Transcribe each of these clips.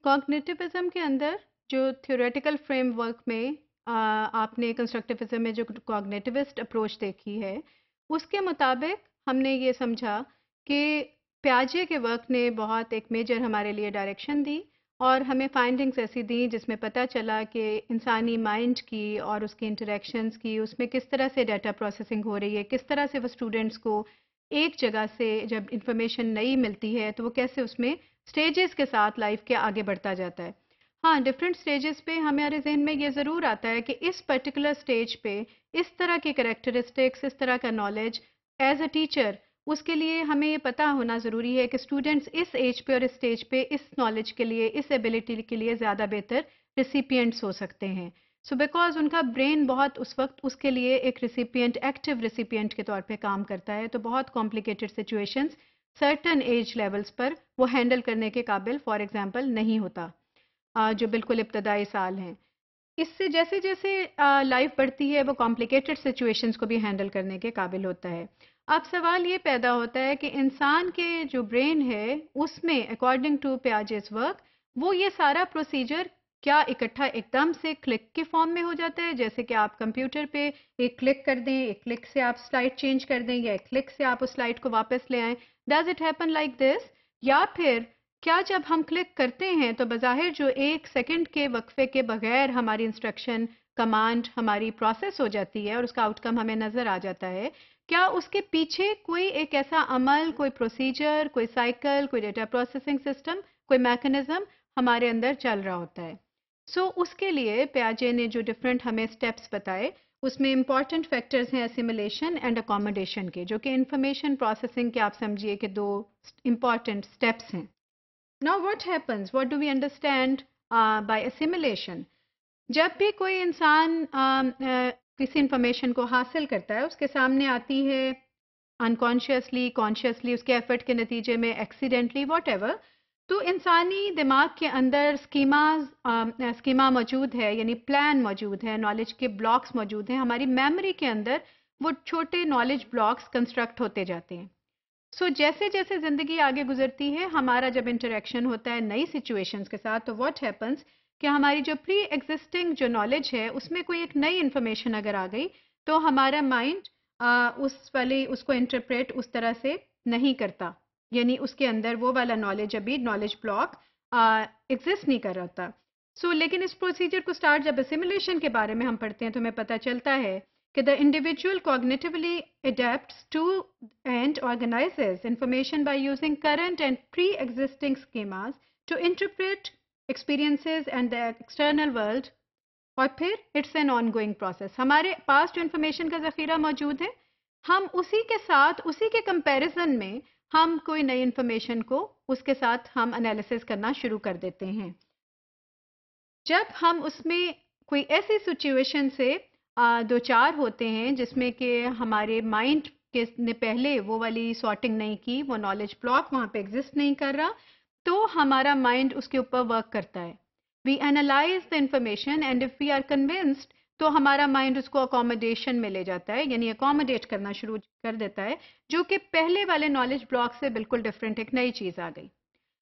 Cognitivism के अंदर जो थ्योरेटिकल फ्रेमवर्क में आपने कंस्ट्रक्टिविज्म में जो कॉग्निटिविस्ट अप्रोच देखी है, उसके मुताबिक हमने ये समझा कि प्याजे के वर्क ने बहुत एक मेजर हमारे लिए डायरेक्शन दी और हमें फाइंडिंग्स ऐसी दी जिसमें पता चला कि इंसानी माइंड की और उसके इंटरेक्शंस की, उसमें किस तरह से डाटा प्रोसेसिंग हो रही है, किस तरह से वो स्टूडेंट्स को एक जगह से जब इंफॉर्मेशन नई मिलती है तो वो कैसे उसमें स्टेजेस के साथ लाइफ के आगे बढ़ता जाता है। हाँ, डिफरेंट स्टेजेस पे हमारे जहन में ये ज़रूर आता है कि इस पर्टिकुलर स्टेज पे इस तरह की कैरेक्टरिस्टिक्स, इस तरह का नॉलेज एज अ टीचर, उसके लिए हमें ये पता होना ज़रूरी है कि स्टूडेंट्स इस एज पे और इस स्टेज पे इस नॉलेज के लिए, इस एबिलिटी के लिए ज़्यादा बेहतर रिसिपिएंट्स हो सकते हैं। सो बिकॉज उनका ब्रेन बहुत उस वक्त उसके लिए एक रिसिपिएंट, एक्टिव रिसिपिएंट के तौर पे काम करता है, तो बहुत complicated situations certain age levels पर वो हैंडल करने के काबिल फॉर एग्जांपल नहीं होता, जो बिल्कुल इब्तदाई साल हैं। इससे जैसे जैसे लाइफ बढ़ती है वो कॉम्प्लिकेटेड सिचुएशंस को भी हैंडल करने के काबिल होता है। अब सवाल ये पैदा होता है कि इंसान के जो ब्रेन है उसमें अकॉर्डिंग टू पियाजेस वर्क वो ये सारा प्रोसीजर क्या इकट्ठा एकदम से क्लिक के फॉर्म में हो जाता है, जैसे कि आप कंप्यूटर पे एक क्लिक कर दें, एक क्लिक से आप स्लाइड चेंज कर दें या एक क्लिक से आप उस स्लाइड को वापस ले आएं, does it happen like this? या फिर क्या जब हम क्लिक करते हैं तो बज़ाहिर जो एक सेकंड के वक्फे के बगैर हमारी इंस्ट्रक्शन, कमांड हमारी प्रोसेस हो जाती है और उसका आउटकम हमें नज़र आ जाता है, क्या उसके पीछे कोई एक ऐसा अमल, कोई प्रोसीजर, कोई साइकिल, कोई डेटा प्रोसेसिंग सिस्टम, कोई मैकेनिज्म हमारे अंदर चल रहा होता है? उसके लिए पियाजे ने जो डिफरेंट हमें स्टेप्स बताए, उसमें इंपॉर्टेंट फैक्टर्स हैं असिमिलेशन एंड अकोमोडेशन के, जो कि इंफॉर्मेशन प्रोसेसिंग के आप समझिए कि दो इंपॉर्टेंट स्टेप्स हैं। Now what happens? What do we understand by assimilation? जब भी कोई इंसान किसी इंफॉर्मेशन को हासिल करता है, उसके सामने आती है अनकॉन्शियसली, कॉन्शियसली, उसके एफर्ट के नतीजे में, एक्सीडेंटली, वॉट, तो इंसानी दिमाग के अंदर स्कीमा मौजूद है, यानी प्लान मौजूद है, नॉलेज के ब्लॉक्स मौजूद हैं, हमारी मेमोरी के अंदर वो छोटे नॉलेज ब्लॉक्स कंस्ट्रक्ट होते जाते हैं। जैसे जैसे ज़िंदगी आगे गुजरती है, हमारा जब इंटरेक्शन होता है नई सिचुएशंस के साथ, तो व्हाट हैपन्स कि हमारी जो प्री एग्जिस्टिंग जो नॉलेज है उसमें कोई एक नई इन्फॉर्मेशन अगर आ गई तो हमारा माइंड उसको इंटरप्रेट उस तरह से नहीं करता, यानी उसके अंदर वो वाला नॉलेज, अभी नॉलेज ब्लॉक एग्जिस्ट नहीं कर रहा था। लेकिन इस प्रोसीजर को स्टार्ट जब असिमुलेशन के बारे में हम पढ़ते हैं तो हमें पता चलता है कि the individual cognitively adapts to and organizes information by using current and pre-existing schemas to interpret experiences and the external world, और फिर इट्स एन ऑनगोइंग प्रोसेस। हमारे पास जो इन्फॉर्मेशन का ज़ख़ीरा मौजूद है, हम उसी के साथ, उसी के कंपैरिजन में हम कोई नई इन्फॉर्मेशन को उसके साथ हम एनालिसिस करना शुरू कर देते हैं। जब हम उसमें कोई ऐसी सिचुएशन से दो चार होते हैं जिसमें कि हमारे माइंड के ने पहले वो वाली सॉर्टिंग नहीं की, वो नॉलेज ब्लॉक वहाँ पे एग्जिस्ट नहीं कर रहा, तो हमारा माइंड उसके ऊपर वर्क करता है। We analyse the information and if we are convinced तो हमारा माइंड उसको अकोमोडेशन में ले जाता है, यानी अकोमोडेट करना शुरू कर देता है, जो कि पहले वाले नॉलेज ब्लॉक से बिल्कुल डिफरेंट एक नई चीज़ आ गई।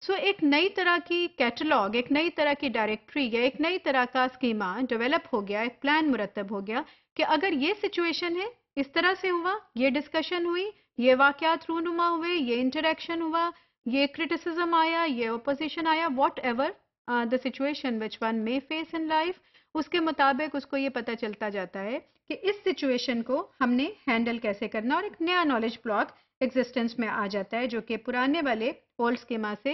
एक नई तरह की कैटलॉग, एक नई तरह की डायरेक्टरी या एक नई तरह का स्कीमा डेवलप हो गया, एक प्लान मुरतब हो गया कि अगर ये सिचुएशन है, इस तरह से हुआ, ये डिस्कशन हुई, ये वाकयात रूनुमा हुए, ये इंटरेक्शन हुआ, ये क्रिटिसिज्म आया, ये ओपोजिशन आया, what ever the situation which one may face in life, उसके मुताबिक उसको ये पता चलता जाता है कि इस सिचुएशन को हमने हैंडल कैसे करना, और एक नया नॉलेज ब्लॉक एग्जिस्टेंस में आ जाता है जो कि पुराने वाले ओल्ड स्कीमा से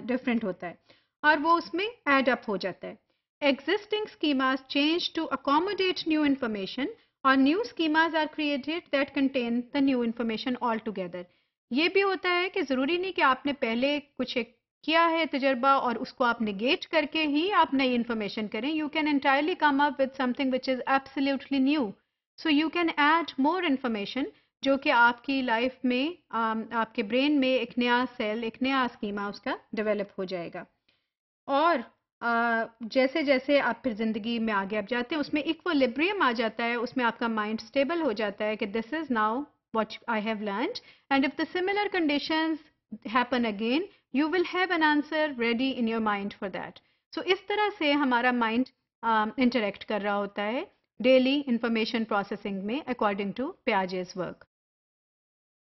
डिफरेंट होता है और वो उसमें ऐड अप हो जाता है। Existing schemas change to accommodate new information और new schemas are created that contain the new information all together. ये भी होता है कि ज़रूरी नहीं कि आपने पहले कुछ एक किया है तजर्बा और उसको आप निगेट करके ही आप नई इन्फॉर्मेशन करें। You can entirely come up with something which is absolutely new, so you can add more information जो कि आपकी लाइफ में आपके ब्रेन में एक नया सेल, एक नया स्कीमा उसका डेवलप हो जाएगा। और जैसे जैसे आप फिर ज़िंदगी में आगे आप जाते हैं उसमें इक्विलिब्रियम आ जाता है, उसमें आपका माइंड स्टेबल हो जाता है कि this is now what I have learned and if the similar conditions happen again you will have an answer ready in your mind for that. So इस तरह से हमारा mind interact कर रहा होता है daily information processing में according to Piaget's work.